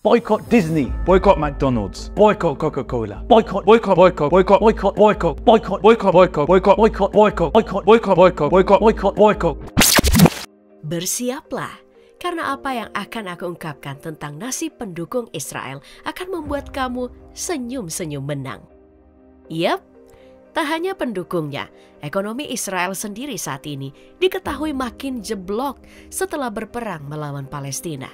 Boycott Disney. Boycott McDonald's. Boycott Coca-Cola. Boycott, boycott, boycott, boycott, Boycott. Boycott. boycott, boycott, boycott, boycott, Boycott. Boycott. boycott, boycott, boycott, Boycott. Boycott. Bersiaplah, karena apa yang akan aku ungkapkan tentang nasib pendukung Israel akan membuat kamu senyum-senyum menang. Yap, tak hanya pendukungnya, ekonomi Israel sendiri saat ini diketahui makin jeblok setelah berperang melawan Palestina.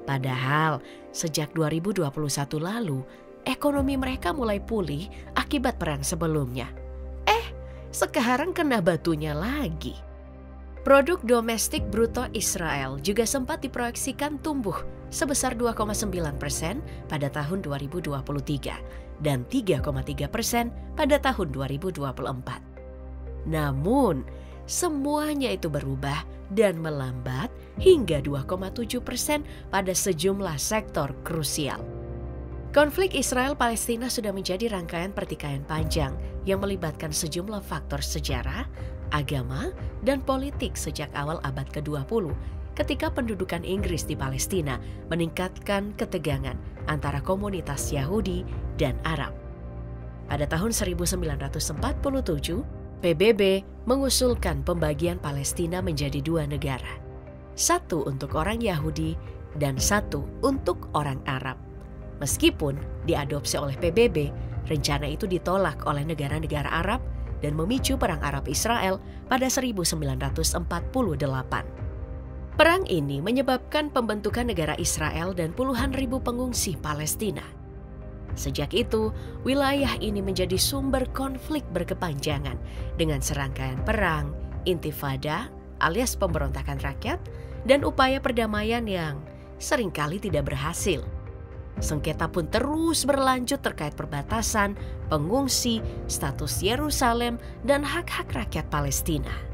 Padahal sejak 2021 lalu, ekonomi mereka mulai pulih akibat perang sebelumnya. Sekarang kena batunya lagi. Produk domestik bruto Israel juga sempat diproyeksikan tumbuh sebesar 2,9% pada tahun 2023 dan 3,3% pada tahun 2024. Namun, semuanya itu berubah dan melambat hingga 2,7% pada sejumlah sektor krusial. Konflik Israel-Palestina sudah menjadi rangkaian pertikaian panjang yang melibatkan sejumlah faktor sejarah, agama, dan politik sejak awal abad ke-20 ketika pendudukan Inggris di Palestina meningkatkan ketegangan antara komunitas Yahudi dan Arab. Pada tahun 1947, PBB mengusulkan pembagian Palestina menjadi dua negara. Satu untuk orang Yahudi dan satu untuk orang Arab. Meskipun diadopsi oleh PBB, rencana itu ditolak oleh negara-negara Arab dan memicu Perang Arab-Israel pada 1948. Perang ini menyebabkan pembentukan negara Israel dan puluhan ribu pengungsi Palestina. Sejak itu, wilayah ini menjadi sumber konflik berkepanjangan dengan serangkaian perang, intifada alias pemberontakan rakyat, dan upaya perdamaian yang seringkali tidak berhasil. Sengketa pun terus berlanjut terkait perbatasan, pengungsi, status Yerusalem, dan hak-hak rakyat Palestina.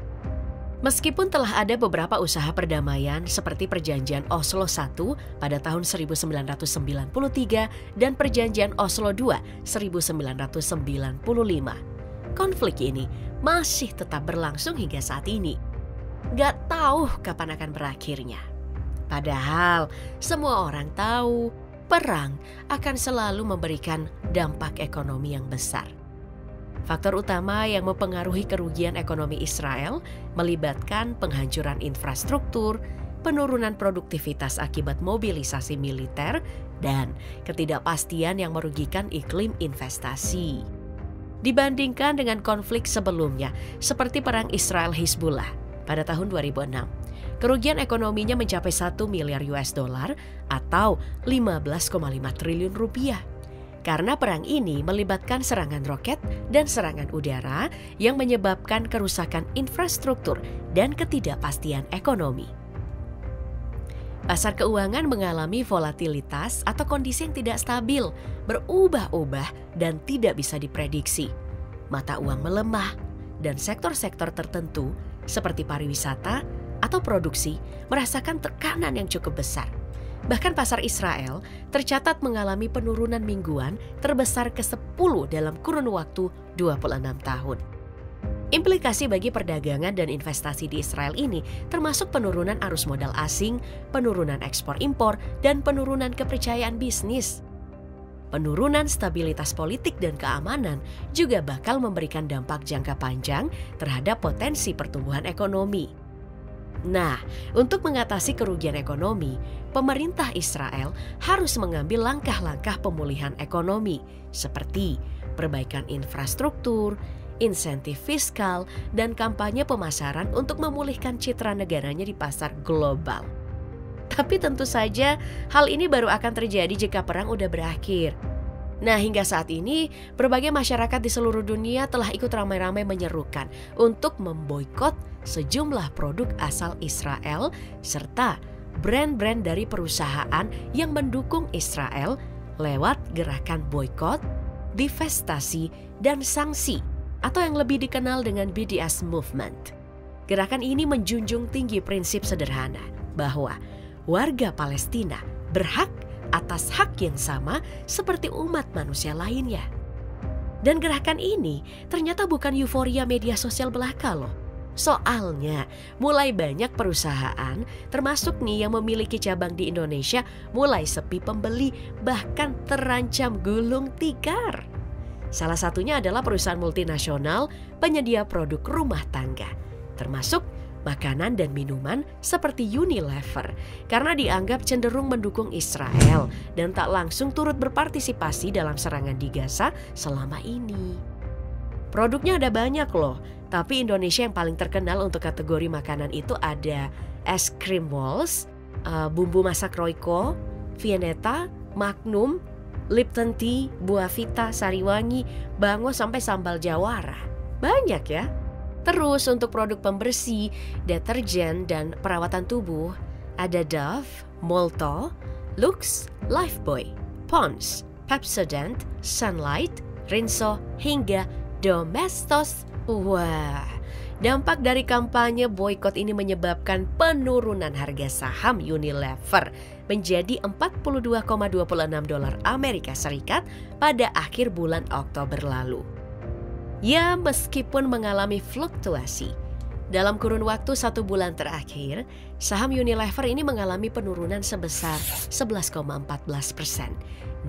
Meskipun telah ada beberapa usaha perdamaian seperti Perjanjian Oslo I pada tahun 1993 dan Perjanjian Oslo II 1995, konflik ini masih tetap berlangsung hingga saat ini. Gak tahu kapan akan berakhirnya. Padahal semua orang tahu perang akan selalu memberikan dampak ekonomi yang besar. Faktor utama yang mempengaruhi kerugian ekonomi Israel melibatkan penghancuran infrastruktur, penurunan produktivitas akibat mobilisasi militer, dan ketidakpastian yang merugikan iklim investasi. Dibandingkan dengan konflik sebelumnya, seperti perang Israel-Hizbullah pada tahun 2006, kerugian ekonominya mencapai 1 miliar US dollar atau 15,5 triliun rupiah. Karena perang ini melibatkan serangan roket dan serangan udara yang menyebabkan kerusakan infrastruktur dan ketidakpastian ekonomi. Pasar keuangan mengalami volatilitas atau kondisi yang tidak stabil, berubah-ubah dan tidak bisa diprediksi. Mata uang melemah dan sektor-sektor tertentu seperti pariwisata atau produksi merasakan tekanan yang cukup besar. Bahkan pasar Israel tercatat mengalami penurunan mingguan terbesar ke-10 dalam kurun waktu 26 tahun. Implikasi bagi perdagangan dan investasi di Israel ini termasuk penurunan arus modal asing, penurunan ekspor-impor, dan penurunan kepercayaan bisnis. Penurunan stabilitas politik dan keamanan juga bakal memberikan dampak jangka panjang terhadap potensi pertumbuhan ekonomi. Nah, untuk mengatasi kerugian ekonomi, pemerintah Israel harus mengambil langkah-langkah pemulihan ekonomi seperti perbaikan infrastruktur, insentif fiskal, dan kampanye pemasaran untuk memulihkan citra negaranya di pasar global. Tapi tentu saja hal ini baru akan terjadi jika perang udah berakhir. Nah, hingga saat ini berbagai masyarakat di seluruh dunia telah ikut ramai-ramai menyerukan untuk memboikot sejumlah produk asal Israel serta brand-brand dari perusahaan yang mendukung Israel lewat gerakan boikot, divestasi, dan sanksi atau yang lebih dikenal dengan BDS Movement. Gerakan ini menjunjung tinggi prinsip sederhana bahwa warga Palestina berhak atas hak yang sama seperti umat manusia lainnya. Dan gerakan ini ternyata bukan euforia media sosial belaka loh. Soalnya mulai banyak perusahaan termasuk nih yang memiliki cabang di Indonesia mulai sepi pembeli bahkan terancam gulung tikar. Salah satunya adalah perusahaan multinasional penyedia produk rumah tangga termasuk makanan dan minuman seperti Unilever karena dianggap cenderung mendukung Israel dan tak langsung turut berpartisipasi dalam serangan di Gaza selama ini. Produknya ada banyak loh, tapi Indonesia yang paling terkenal untuk kategori makanan itu ada es krim Walls, bumbu masak Royco, Viennetta, Magnum, Lipton Tea, Buah Vita, Sariwangi, Bango sampai sambal Jawara. Banyak ya. Terus untuk produk pembersih, deterjen, dan perawatan tubuh ada Dove, Molto, Lux, Lifebuoy, Pond's, Pepsodent, Sunlight, Rinso, hingga Domestos. Wah, dampak dari kampanye boykot ini menyebabkan penurunan harga saham Unilever menjadi $42,26 Amerika Serikat pada akhir bulan Oktober lalu. Ya, meskipun mengalami fluktuasi, dalam kurun waktu 1 bulan terakhir, saham Unilever ini mengalami penurunan sebesar 11,14%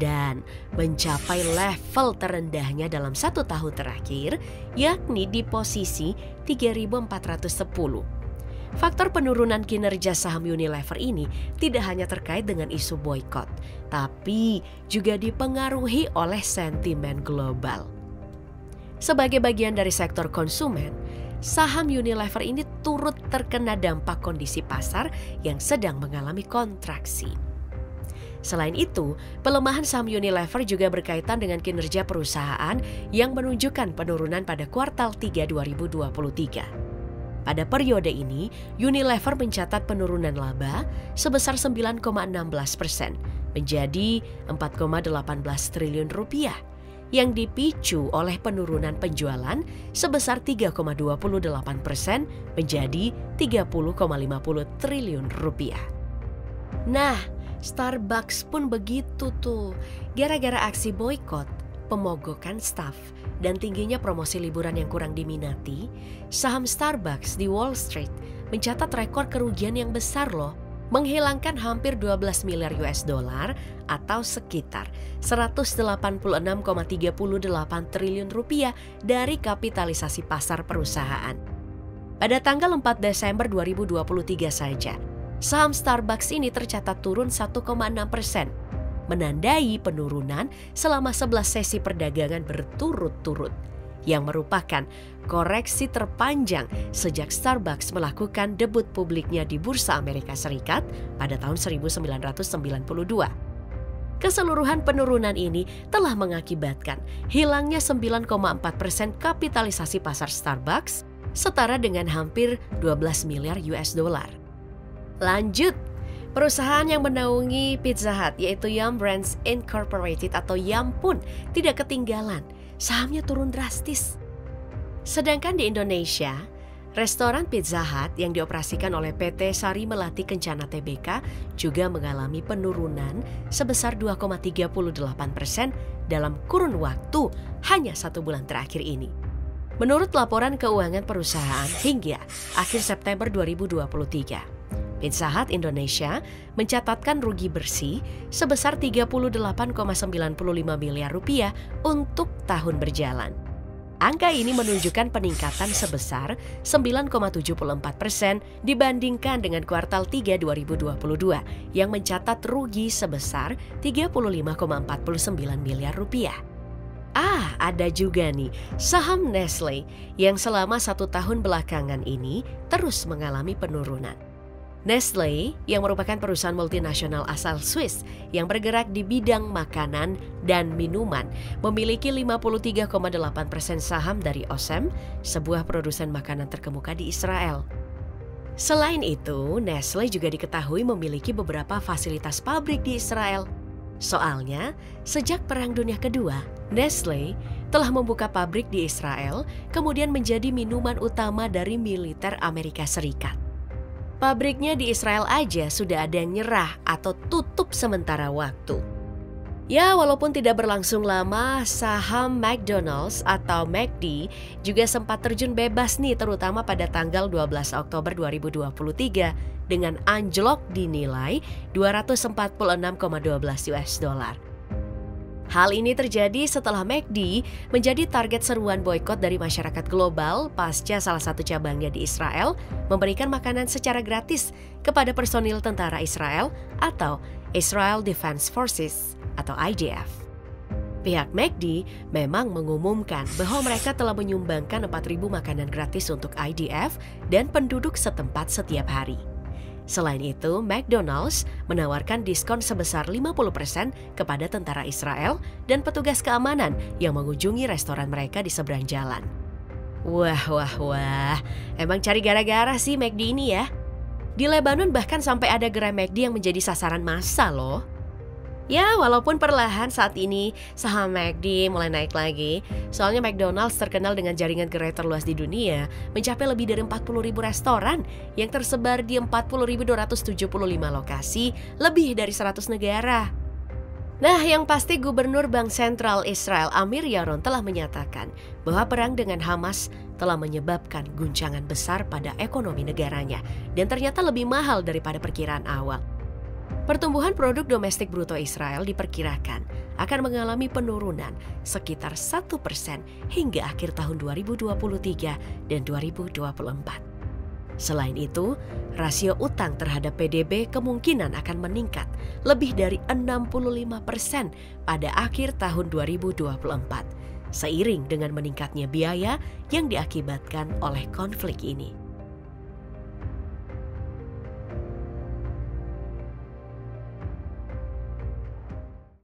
dan mencapai level terendahnya dalam 1 tahun terakhir, yakni di posisi 3.410. Faktor penurunan kinerja saham Unilever ini tidak hanya terkait dengan isu boykot, tapi juga dipengaruhi oleh sentimen global. Sebagai bagian dari sektor konsumen, saham Unilever ini turut terkena dampak kondisi pasar yang sedang mengalami kontraksi. Selain itu, pelemahan saham Unilever juga berkaitan dengan kinerja perusahaan yang menunjukkan penurunan pada kuartal 3 2023. Pada periode ini, Unilever mencatat penurunan laba sebesar 9,16% menjadi 4,18 triliun rupiah. Yang dipicu oleh penurunan penjualan sebesar 3,28% menjadi 30,50 triliun rupiah. Nah, Starbucks pun begitu tuh. Gara-gara aksi boykot, pemogokan staf, dan tingginya promosi liburan yang kurang diminati, saham Starbucks di Wall Street mencatat rekor kerugian yang besar loh. Menghilangkan hampir 12 miliar US dollar atau sekitar 186,38 triliun rupiah dari kapitalisasi pasar perusahaan. Pada tanggal 4 Desember 2023 saja, saham Starbucks ini tercatat turun 1,6%, menandai penurunan selama 11 sesi perdagangan berturut-turut, yang merupakan koreksi terpanjang sejak Starbucks melakukan debut publiknya di Bursa Amerika Serikat pada tahun 1992. Keseluruhan penurunan ini telah mengakibatkan hilangnya 9,4% kapitalisasi pasar Starbucks, setara dengan hampir 12 miliar US dollar. Lanjut, perusahaan yang menaungi Pizza Hut yaitu Yum Brands Incorporated atau Yum pun tidak ketinggalan. Sahamnya turun drastis. Sedangkan di Indonesia, restoran Pizza Hut yang dioperasikan oleh PT Sari Melati Kencana Tbk juga mengalami penurunan sebesar 2,38% dalam kurun waktu hanya 1 bulan terakhir ini. Menurut laporan keuangan perusahaan hingga akhir September 2023, Pizza Hut Indonesia mencatatkan rugi bersih sebesar 38,95 miliar rupiah untuk tahun berjalan. Angka ini menunjukkan peningkatan sebesar 9,74% dibandingkan dengan kuartal 3 2022 yang mencatat rugi sebesar 35,49 miliar rupiah. Ada juga nih saham Nestle yang selama 1 tahun belakangan ini terus mengalami penurunan. Nestle yang merupakan perusahaan multinasional asal Swiss yang bergerak di bidang makanan dan minuman memiliki 53,8% saham dari Osem, sebuah produsen makanan terkemuka di Israel. Selain itu, Nestle juga diketahui memiliki beberapa fasilitas pabrik di Israel. Soalnya, sejak Perang Dunia Kedua, Nestle telah membuka pabrik di Israel, kemudian menjadi minuman utama dari militer Amerika Serikat. Pabriknya di Israel aja sudah ada yang nyerah atau tutup sementara waktu. Ya, walaupun tidak berlangsung lama, saham McDonald's atau McD juga sempat terjun bebas nih, terutama pada tanggal 12 Oktober 2023 dengan anjlok dinilai 246,12 US dollar. Hal ini terjadi setelah McD menjadi target seruan boikot dari masyarakat global pasca salah satu cabangnya di Israel memberikan makanan secara gratis kepada personil tentara Israel atau Israel Defense Forces atau IDF. Pihak McD memang mengumumkan bahwa mereka telah menyumbangkan 4.000 makanan gratis untuk IDF dan penduduk setempat setiap hari. Selain itu, McDonald's menawarkan diskon sebesar 50% kepada tentara Israel dan petugas keamanan yang mengunjungi restoran mereka di seberang jalan. Wah, emang cari gara-gara sih McD ini ya. Di Lebanon bahkan sampai ada gerai McD yang menjadi sasaran massa loh. Ya, walaupun perlahan saat ini saham McD mulai naik lagi, soalnya McDonald's terkenal dengan jaringan gerai terluas di dunia, mencapai lebih dari 40.000 restoran yang tersebar di 40.275 lokasi, lebih dari 100 negara. Nah, yang pasti Gubernur Bank Sentral Israel Amir Yaron telah menyatakan bahwa perang dengan Hamas telah menyebabkan guncangan besar pada ekonomi negaranya dan ternyata lebih mahal daripada perkiraan awal. Pertumbuhan produk domestik bruto Israel diperkirakan akan mengalami penurunan sekitar 1% hingga akhir tahun 2023 dan 2024. Selain itu, rasio utang terhadap PDB kemungkinan akan meningkat lebih dari 65% pada akhir tahun 2024, seiring dengan meningkatnya biaya yang diakibatkan oleh konflik ini.